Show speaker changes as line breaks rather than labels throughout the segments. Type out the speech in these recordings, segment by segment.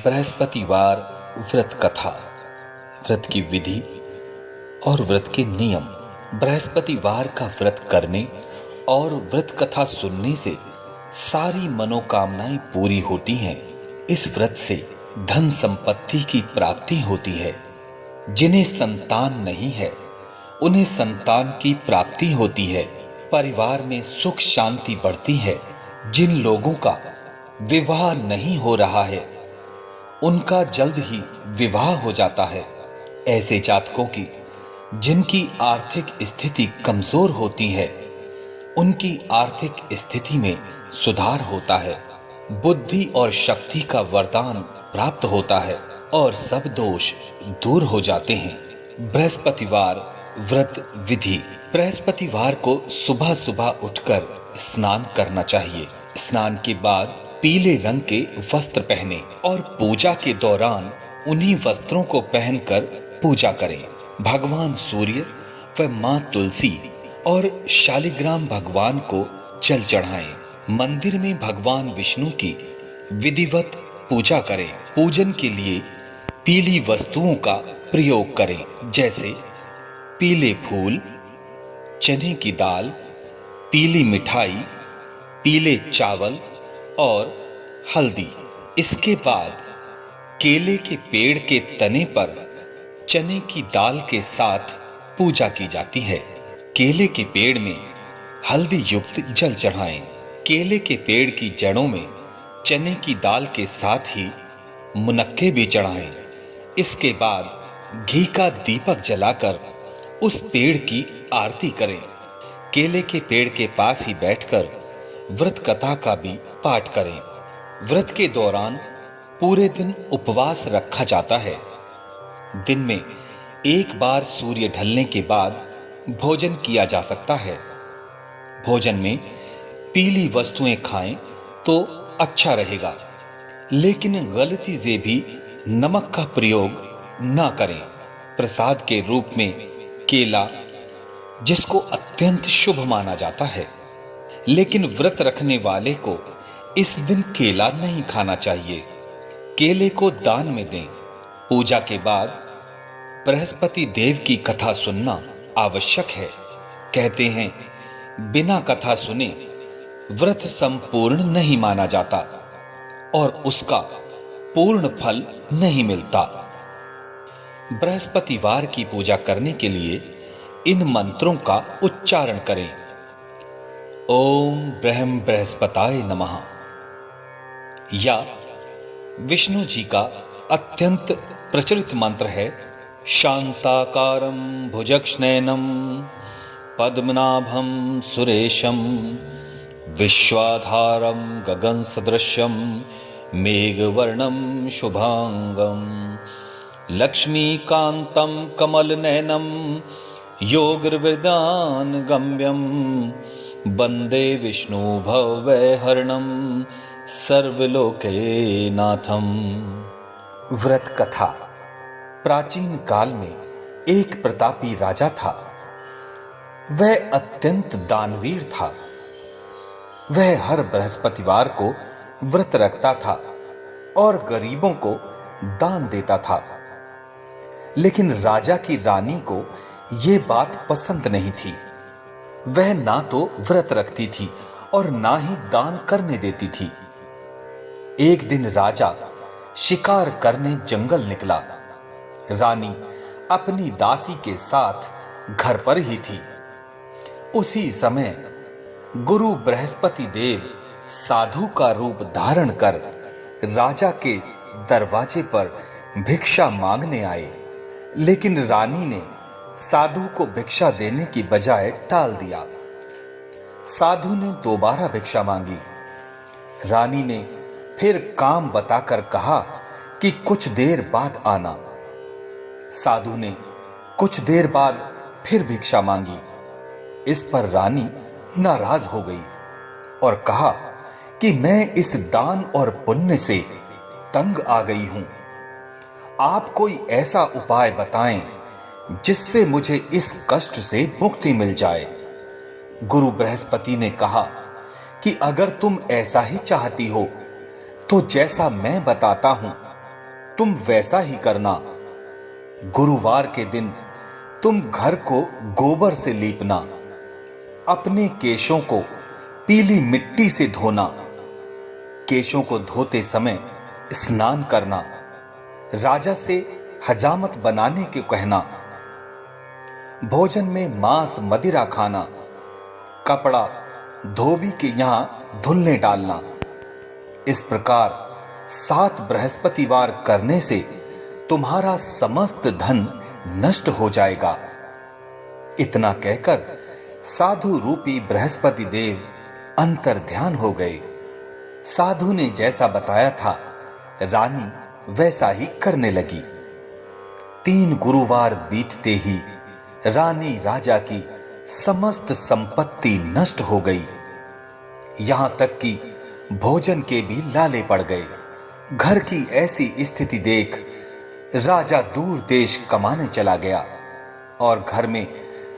बृहस्पतिवार व्रत कथा, व्रत की विधि और व्रत के नियम। बृहस्पतिवार का व्रत करने और व्रत कथा सुनने से सारी मनोकामनाएं पूरी होती हैं। इस व्रत से धन संपत्ति की प्राप्ति होती है। जिन्हें संतान नहीं है उन्हें संतान की प्राप्ति होती है। परिवार में सुख शांति बढ़ती है। जिन लोगों का विवाह नहीं हो रहा है उनका जल्द ही विवाह हो जाता है। ऐसे जातकों की जिनकी आर्थिक स्थिति कमजोर होती है उनकी आर्थिक स्थिति में सुधार होता है। बुद्धि और शक्ति का वरदान प्राप्त होता है और सब दोष दूर हो जाते हैं। बृहस्पतिवार व्रत विधि। बृहस्पतिवार को सुबह सुबह उठकर स्नान करना चाहिए। स्नान के बाद पीले रंग के वस्त्र पहने और पूजा के दौरान उन्हीं वस्त्रों को पहनकर पूजा करें। भगवान सूर्य व मां तुलसी और शालिग्राम भगवान को जल चढ़ाएं। मंदिर में भगवान विष्णु की विधिवत पूजा करें। पूजन के लिए पीली वस्तुओं का प्रयोग करें, जैसे पीले फूल, चने की दाल, पीली मिठाई, पीले चावल और हल्दी। इसके बाद केले के पेड़ के तने पर चने की दाल के साथ पूजा की जाती है। केले के पेड़ में हल्दी युक्त जल चढ़ाएं। केले के पेड़ की जड़ों में चने की दाल के साथ ही मुनक्के भी चढ़ाएं। इसके बाद घी का दीपक जलाकर उस पेड़ की आरती करें। केले के पेड़ के पास ही बैठकर व्रत कथा का भी पाठ करें। व्रत के दौरान पूरे दिन उपवास रखा जाता है। दिन में एक बार सूर्य ढलने के बाद भोजन किया जा सकता है। भोजन में पीली वस्तुएं खाएं तो अच्छा रहेगा, लेकिन गलती से भी नमक का प्रयोग ना करें। प्रसाद के रूप में केला, जिसको अत्यंत शुभ माना जाता है, लेकिन व्रत रखने वाले को इस दिन केला नहीं खाना चाहिए। केले को दान में दें। पूजा के बाद बृहस्पति देव की कथा सुनना आवश्यक है। कहते हैं बिना कथा सुने व्रत संपूर्ण नहीं माना जाता और उसका पूर्ण फल नहीं मिलता। बृहस्पतिवार की पूजा करने के लिए इन मंत्रों का उच्चारण करें। ओम ब्रह्म बृहस्पताय नमः, या विष्णु जी का अत्यंत प्रचलित मंत्र है शांताकारं भुजगशयनं पद्मनाभं सुरेशं विश्वाधारं गगनसदृशं मेघवर्णं शुभांगं लक्ष्मीकान्तं कमलनयनं योगिर्विदान गम्यं वंदे विष्णु भवहरणं सर्वलोकनाथम। व्रत कथा। प्राचीन काल में एक प्रतापी राजा था। वह अत्यंत दानवीर था। वह हर बृहस्पतिवार को व्रत रखता था और गरीबों को दान देता था। लेकिन राजा की रानी को यह बात पसंद नहीं थी। वह ना तो व्रत रखती थी और ना ही दान करने देती थी। एक दिन राजा शिकार करने जंगल निकला। रानी अपनी दासी के साथ घर पर ही थी। उसी समय गुरु बृहस्पति देव साधु का रूप धारण कर राजा के दरवाजे पर भिक्षा मांगने आए, लेकिन रानी ने साधु को भिक्षा देने की बजाय टाल दिया। साधु ने दोबारा भिक्षा मांगी। रानी ने फिर काम बताकर कहा कि कुछ देर बाद आना। साधु ने कुछ देर बाद फिर भिक्षा मांगी। इस पर रानी नाराज हो गई और कहा कि मैं इस दान और पुण्य से तंग आ गई हूं। आप कोई ऐसा उपाय बताएं जिससे मुझे इस कष्ट से मुक्ति मिल जाए। गुरु बृहस्पति ने कहा कि अगर तुम ऐसा ही चाहती हो तो जैसा मैं बताता हूं तुम वैसा ही करना। गुरुवार के दिन तुम घर को गोबर से लीपना, अपने केशों को पीली मिट्टी से धोना, केशों को धोते समय स्नान करना, राजा से हजामत बनाने के कहना, भोजन में मांस मदिरा खाना, कपड़ा धोबी के यहां धुलने डालना। इस प्रकार 7 बृहस्पतिवार करने से तुम्हारा समस्त धन नष्ट हो जाएगा। इतना कहकर साधु रूपी बृहस्पति देव अंतर ध्यान हो गए। साधु ने जैसा बताया था रानी वैसा ही करने लगी। 3 गुरुवार बीतते ही रानी राजा की समस्त संपत्ति नष्ट हो गई। यहां तक कि भोजन के भी लाले पड़ गए। घर की ऐसी स्थिति देख राजा दूर देश कमाने चला गया और घर में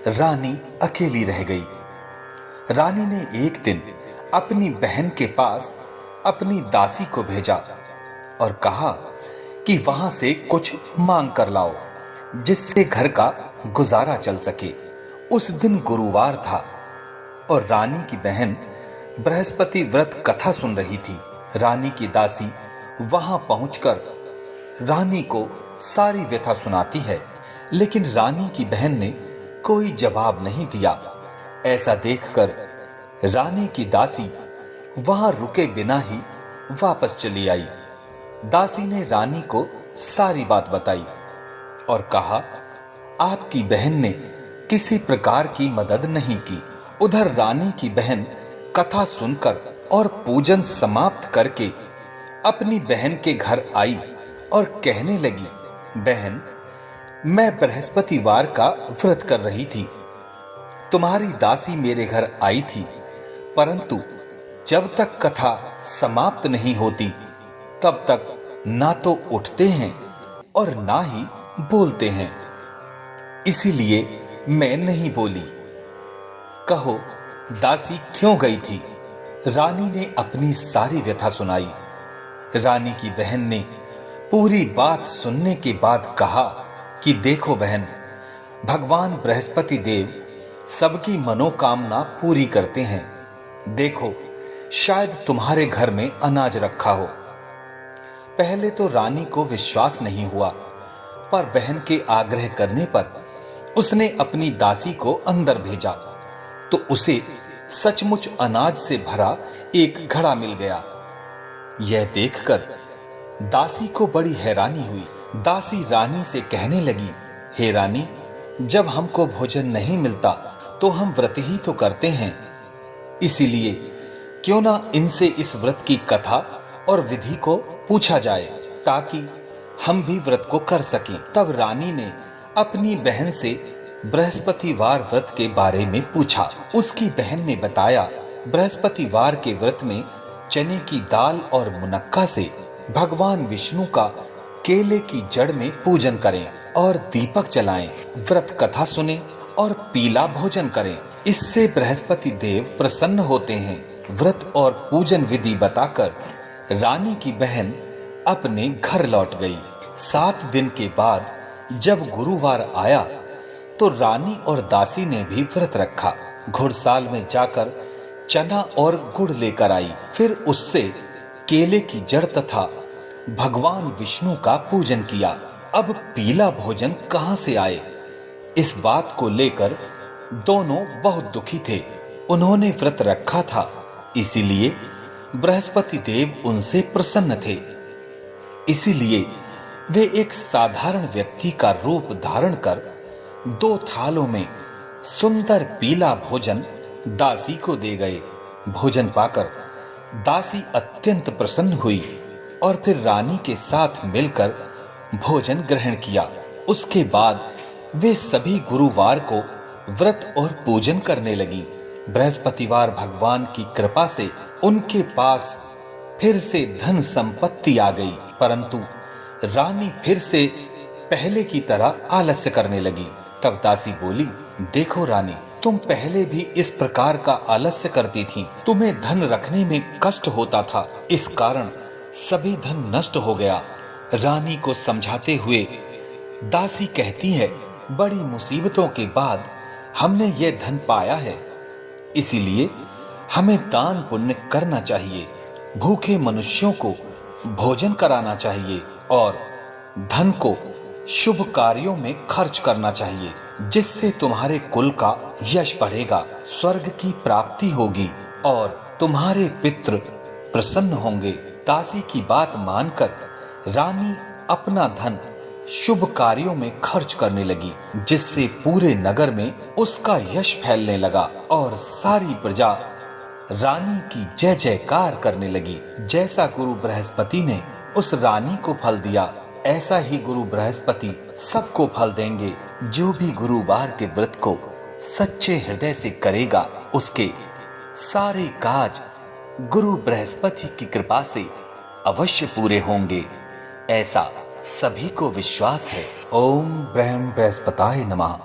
रानी अकेली रह गई। रानी ने एक दिन अपनी बहन के पास अपनी दासी को भेजा और कहा कि वहां से कुछ मांग कर लाओ जिससे घर का गुजारा चल सके। उस दिन गुरुवार था और रानी की बहन बृहस्पति व्रत कथा सुन रही थी। रानी की दासी वहां पहुंचकर रानी को सारी व्यथा सुनाती है, लेकिन रानी की बहन ने कोई जवाब नहीं दिया। ऐसा देखकर रानी की दासी वहां रुके बिना ही वापस चली आई। दासी ने रानी को सारी बात बताई और कहा, आपकी बहन ने किसी प्रकार की मदद नहीं की। उधर रानी की बहन कथा सुनकर और पूजन समाप्त करके अपनी बहन के घर आई और कहने लगी, बहन, मैं बृहस्पतिवार का व्रत कर रही थी। तुम्हारी दासी मेरे घर आई थी, परंतु जब तक कथा समाप्त नहीं होती तब तक ना तो उठते हैं और ना ही बोलते हैं। इसीलिए मैं नहीं बोली। कहो, दासी क्यों गई थी? रानी ने अपनी सारी व्यथा सुनाई। रानी की बहन ने पूरी बात सुनने के बाद कहा कि देखो बहन, भगवान बृहस्पति देव सबकी मनोकामना पूरी करते हैं। देखो, शायद तुम्हारे घर में अनाज रखा हो। पहले तो रानी को विश्वास नहीं हुआ, पर बहन के आग्रह करने पर उसने अपनी दासी को अंदर भेजा तो उसे सचमुच अनाज से भरा एक घड़ा मिल गया। यह देखकर दासी को बड़ी हैरानी हुई। दासी रानी से कहने लगी, हे रानी, जब हमको भोजन नहीं मिलता तो हम व्रत ही तो करते हैं। इसीलिए क्यों ना इनसे इस व्रत की कथा और विधि को पूछा जाए ताकि हम भी व्रत को कर सकें। तब रानी ने अपनी बहन से बृहस्पतिवार व्रत के बारे में पूछा। उसकी बहन ने बताया, बृहस्पतिवार के व्रत में चने की दाल और मुनक्का से भगवान विष्णु का केले की जड़ में पूजन करें और दीपक जलाएं, व्रत कथा सुने और पीला भोजन करें। इससे बृहस्पति देव प्रसन्न होते हैं। व्रत और पूजन विधि बताकर रानी की बहन अपने घर लौट गई। 7 दिन के बाद जब गुरुवार आया तो रानी और दासी ने भी व्रत रखा। घुड़साल में जाकर चना और गुड़ लेकर आई। फिर उससे केले की जड़ तथा भगवान विष्णु का पूजन किया। अब पीला भोजन कहां से आए, इस बात को लेकर दोनों बहुत दुखी थे। उन्होंने व्रत रखा था, इसीलिए बृहस्पति देव उनसे प्रसन्न थे। इसीलिए वे एक साधारण व्यक्ति का रूप धारण कर 2 थालों में सुंदर पीला भोजन दासी को दे गए। भोजन पाकर दासी अत्यंत प्रसन्न हुई और फिर रानी के साथ मिलकर भोजन ग्रहण किया। उसके बाद वे सभी गुरुवार को व्रत और पूजन करने लगी। बृहस्पतिवार भगवान की कृपा से उनके पास फिर से धन संपत्ति आ गई, परंतु रानी फिर से पहले की तरह आलस्य करने लगी। तब दासी बोली, देखो रानी, तुम पहले भी इस प्रकार का आलस्य करती थी। तुम्हें धन रखने में कष्ट होता था, इस कारण सभी धन नष्ट हो गया। रानी को समझाते हुए दासी कहती है, बड़ी मुसीबतों के बाद हमने ये धन पाया है, इसीलिए हमें दान पुण्य करना चाहिए, भूखे मनुष्यों को भोजन कराना चाहिए और धन को शुभ कार्यों में खर्च करना चाहिए, जिससे तुम्हारे कुल का यश बढ़ेगा, स्वर्ग की प्राप्ति होगी और तुम्हारे पितृ प्रसन्न होंगे। दासी की बात मानकर रानी अपना धन शुभ कार्यों में खर्च करने लगी, जिससे पूरे नगर में उसका यश फैलने लगा और सारी प्रजा रानी की जय जयकार करने लगी। जैसा गुरु बृहस्पति ने उस रानी को फल दिया, ऐसा ही गुरु बृहस्पति सबको फल देंगे। जो भी गुरुवार के व्रत को सच्चे हृदय से करेगा, उसके सारे काज गुरु बृहस्पति की कृपा से अवश्य पूरे होंगे, ऐसा सभी को विश्वास है। ओम ब्रह्म बृहस्पताय नमः।